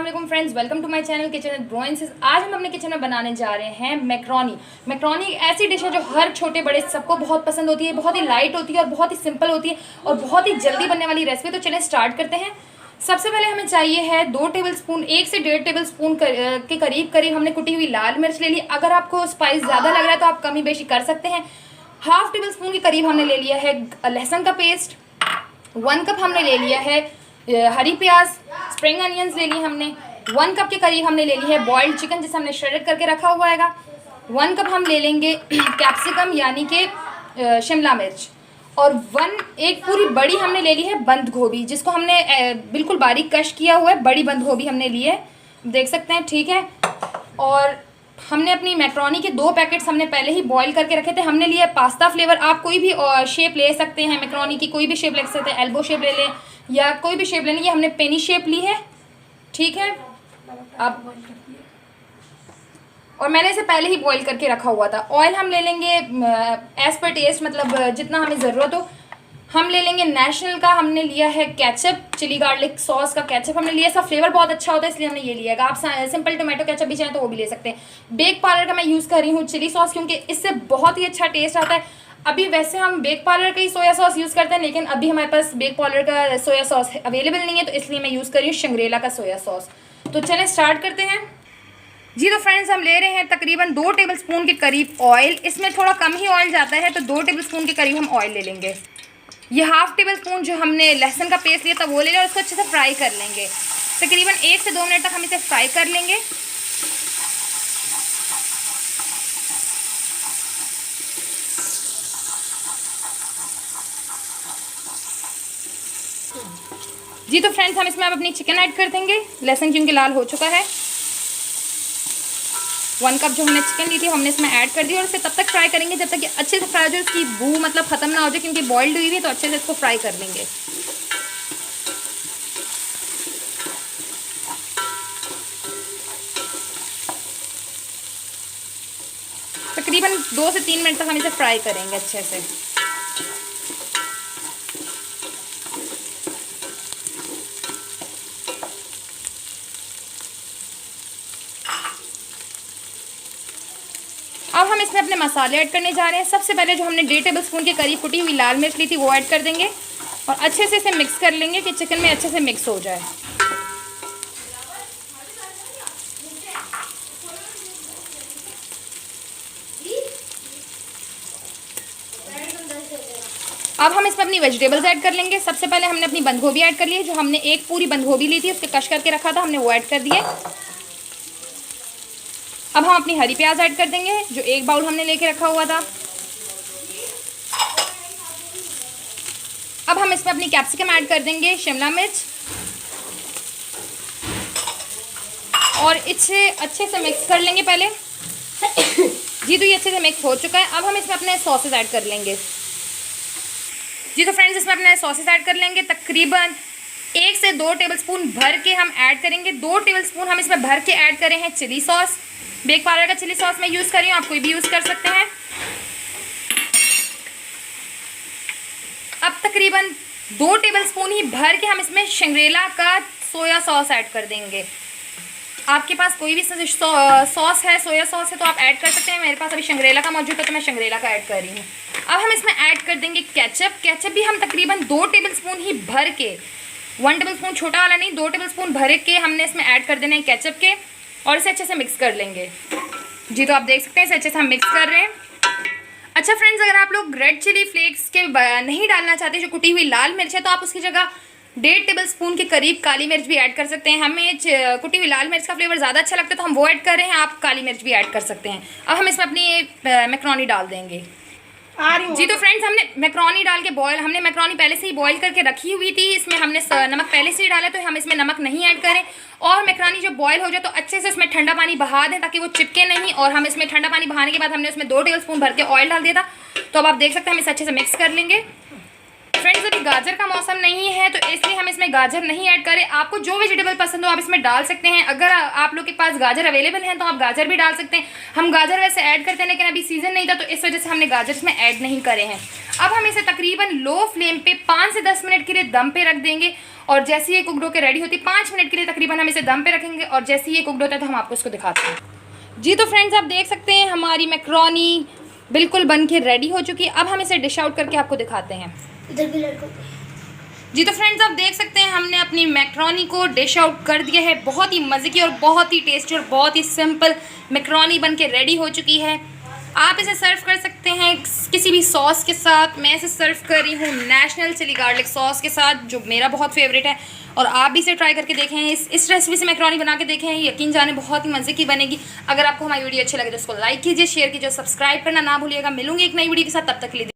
अस्सलाम friends, welcome to my channel kitchen with ब्रोइंसेस। आज हम अपने किचन में बनाने जा रहे हैं मैक्रोनी। मैक्रोनी एक ऐसी डिश है जो हर छोटे बड़े सबको बहुत पसंद होती है। बहुत ही लाइट होती है और बहुत ही सिंपल होती है और बहुत ही जल्दी बनने वाली रेसिपी। तो चलें स्टार्ट करते हैं। सबसे पहले हमें चाहिए है 2 टेबलस्पून, 1 से 1.5 टेबलस्पून के करीब हमने कुटी हुई लाल मिर्च ले ली। अगर आपको स्पाइस ज़्यादा लग रहा है तो आप कमी बेशी कर सकते हैं। हाफ टेबलस्पून के करीब हमने ले लिया है लहसुन का पेस्ट। 1 कप हमने ले लिया है हरी प्याज, स्प्रिंग अनियंस ले लिए हमने। 1 कप के करीब हमने ले ली है बॉइल्ड चिकन जिसे हमने श्रेडेड करके रखा हुआ है। 1 कप हम ले लेंगे कैप्सिकम यानी कि शिमला मिर्च। और एक पूरी बड़ी हमने ले ली है बंद गोभी जिसको हमने बिल्कुल बारीक कश किया हुआ है। बड़ी बंद गोभी हमने ली है, देख सकते हैं, ठीक है। और हमने अपनी मैक्रोनी के 2 पैकेट्स हमने पहले ही बॉईल करके रखे थे। हमने लिया पास्ता फ्लेवर। आप कोई भी शेप ले सकते हैं, मैक्रोनी की कोई भी शेप ले सकते हैं। एल्बो शेप ले लें या कोई भी शेप ले लें। ये हमने पेनी शेप ली है, ठीक है। अब और मैंने इसे पहले ही बॉईल करके रखा हुआ था। ऑयल हम ले लेंगे एज पर टेस्ट, मतलब जितना हमें ज़रूरत हो। हम ले लेंगे नेशनल का, हमने लिया है केचप, चिली गार्लिक सॉस का केचप हमने लिया। इसका फ्लेवर बहुत अच्छा होता है इसलिए हमने ये लिया है। आप सिंपल टोमेटो केचप भी चाहें तो वो भी ले सकते हैं। बेक पार्लर का मैं यूज़ कर रही हूँ चिली सॉस, क्योंकि इससे बहुत ही अच्छा टेस्ट आता है। अभी वैसे हम बेक पार्लर का ही सोया सॉस यूज़ करते हैं, लेकिन अभी हमारे पास बेक पार्लर का सोया सॉस अवेलेबल नहीं है, तो इसलिए मैं यूज़ कर रही हूँ शंग्रेला का सोया सॉस। तो चलें स्टार्ट करते हैं जी। तो फ्रेंड्स, हम ले रहे हैं तकरीबन 2 टेबलस्पून के करीब ऑयल। इसमें थोड़ा कम ही ऑयल जाता है, तो 2 टेबलस्पून के करीब हम ऑयल ले लेंगे। ये हाफ टेबलस्पून जो हमने लहसुन का पेस्ट लिया था वो ले लें और उसको अच्छे से फ्राई कर लेंगे। तकरीबन 1 से 2 मिनट तक हम इसे फ्राई कर लेंगे। जी तो फ्रेंड्स, हम इसमें अब अपनी चिकन ऐड कर देंगे। लहसुन क्योंकि लाल हो चुका है। 1 कप जो हमने चिकन ली थी हमने इसमें ऐड कर दी और इसे तब तक फ्राई करेंगे जब तक कि अच्छे से फ्राई हो जाए, उसकी बू मतलब ख़त्म ना हो जाए, क्योंकि बॉइल्ड हुई है तो अच्छे से इसको फ्राई कर लेंगे। तकरीबन 2 से 3 मिनट तक हम इसे फ्राई करेंगे अच्छे से। अब हम इसमें अपने मसाले ऐड करने जा रहे हैं। सबसे पहले जो हमने 1.5 टेबलस्पून के करीब कुटी हुई लाल मिर्च ली थी वो ऐड कर देंगे और अच्छे से इसे मिक्स कर लेंगे कि चिकन में अच्छे से मिक्स हो जाए। अब हम इसमें अपनी वेजिटेबल्स ऐड कर लेंगे। सबसे पहले हमने अपनी बंद गोभी ऐड कर ली है। जो हमने एक पूरी बंद गोभी ली थी उसके कश करके रखा था, हमने वो ऐड कर दिया। अब हम अपनी हरी प्याज ऐड कर देंगे जो 1 बाउल हमने लेके रखा हुआ था। अब हम इसमें अपनी कैप्सिकम ऐड कर देंगे, शिमला मिर्च, और इसे अच्छे से मिक्स कर लेंगे पहले। जी तो ये अच्छे से मिक्स हो चुका है। अब हम इसमें अपने सॉसेस ऐड कर लेंगे। जी तो फ्रेंड्स, इसमें अपने सॉसेस ऐड कर लेंगे। तकरीबन 1 से 2 टेबलस्पून भर के हम ऐड करेंगे। 2 टेबलस्पून हम इसमें भर के ऐड करें हैं चिली सॉस। बेक पार्लर का चिली सॉस मैं यूज़ कर रही हूँ, आप कोई भी यूज़ कर सकते हैं। अब तकरीबन 2 टेबलस्पून ही भर के हम इसमें शंग्रेला का सोया सॉस ऐड कर देंगे। आपके पास कोई भी सॉस है, सोया सॉस है, तो आप ऐड कर सकते हैं। मेरे पास अभी शंग्रेला का मौजूद है तो मैं शंग्रेला का ऐड कर रही हूँ। अब हम इसमें ऐड कर देंगे केचप। केचप भी हम तकरीबन 2 टेबलस्पून ही भर के, 1 टेबलस्पून छोटा वाला नहीं, 2 टेबलस्पून भर के हमने इसमें ऐड कर देने हैं केचप के, और इसे अच्छे से मिक्स कर लेंगे। जी तो आप देख सकते हैं इसे अच्छे से हम मिक्स कर रहे हैं। अच्छा फ्रेंड्स, अगर आप लोग रेड चिली फ्लेक्स के नहीं डालना चाहते, जो कुटी हुई लाल मिर्च है, तो आप उसकी जगह 1.5 टेबलस्पून के करीब काली मिर्च भी ऐड कर सकते हैं। हमें कुटी हुई लाल मिर्च का फ्लेवर ज़्यादा अच्छा लगता है तो हम वो ऐड कर रहे हैं। आप काली मिर्च भी ऐड कर सकते हैं। अब हम इसमें अपनी मैक्रोनी डाल देंगे। जी तो फ्रेंड्स, हमने मैक्रोनी डाल के हमने मैक्रोनी पहले से ही बॉईल करके रखी हुई थी। इसमें हमने नमक पहले से ही डाला, तो हम इसमें नमक नहीं ऐड करें। और मैक्रोनी जब बॉईल हो जाए तो अच्छे से उसमें ठंडा पानी बहा दें ताकि वो चिपके नहीं। और हम इसमें ठंडा पानी बहाने के बाद हमने उसमें 2 टेबलस्पून भर के ऑयल डाल दिया था। तो अब आप देख सकते हैं हम इसे अच्छे से मिक्स कर लेंगे। फ्रेंड्स, अभी गाजर का मौसम नहीं है तो इसलिए हम इसमें गाजर नहीं ऐड करें। आपको जो वेजिटेबल पसंद हो आप इसमें डाल सकते हैं। अगर आप लोग के पास गाजर अवेलेबल है तो आप गाजर भी डाल सकते हैं। हम गाजर वैसे ऐड करते हैं, लेकिन अभी सीज़न नहीं था तो इस वजह से हमने गाजर इसमें ऐड नहीं करे हैं। अब हम इसे तकरीबन लो फ्लेम पे 5 से 10 मिनट के लिए दम पे रख देंगे। और जैसे ये कुकड होकर रेडी होती है 5 मिनट के लिए तकरीबन हम इसे दम पे रखेंगे, और जैसे ये कुकड होता है तो हम आपको इसको दिखाते हैं। जी तो फ्रेंड्स आप देख सकते हैं हमारी मैक्रोनी बिल्कुल बन के रेडी हो चुकी है। अब हम इसे डिश आउट करके आपको दिखाते हैं। इधर भी लड़कों। जी तो फ्रेंड्स आप देख सकते हैं हमने अपनी मैक्रोनी को डिश आउट कर दिया है। बहुत ही मज़े की और बहुत ही टेस्टी और बहुत ही सिंपल मैक्रोनी बन के रेडी हो चुकी है। आप इसे सर्व कर सकते हैं किसी भी सॉस के साथ। मैं इसे सर्व कर रही हूँ नेशनल चिली गार्लिक सॉस के साथ, जो मेरा बहुत फेवरेट है। और आप भी इसे ट्राई करके देखें, इस रेसिपी से मैक्रोनी बना के देखें, यकीन जाने बहुत ही मज़े की बनेगी। अगर आपको हमारी वीडियो अच्छी लगे तो उसको लाइक कीजिए, शेयर कीजिए, सब्सक्राइब करना ना भूलिएगा। मिलूंगी एक नई वीडियो के साथ, तब तक के लिए।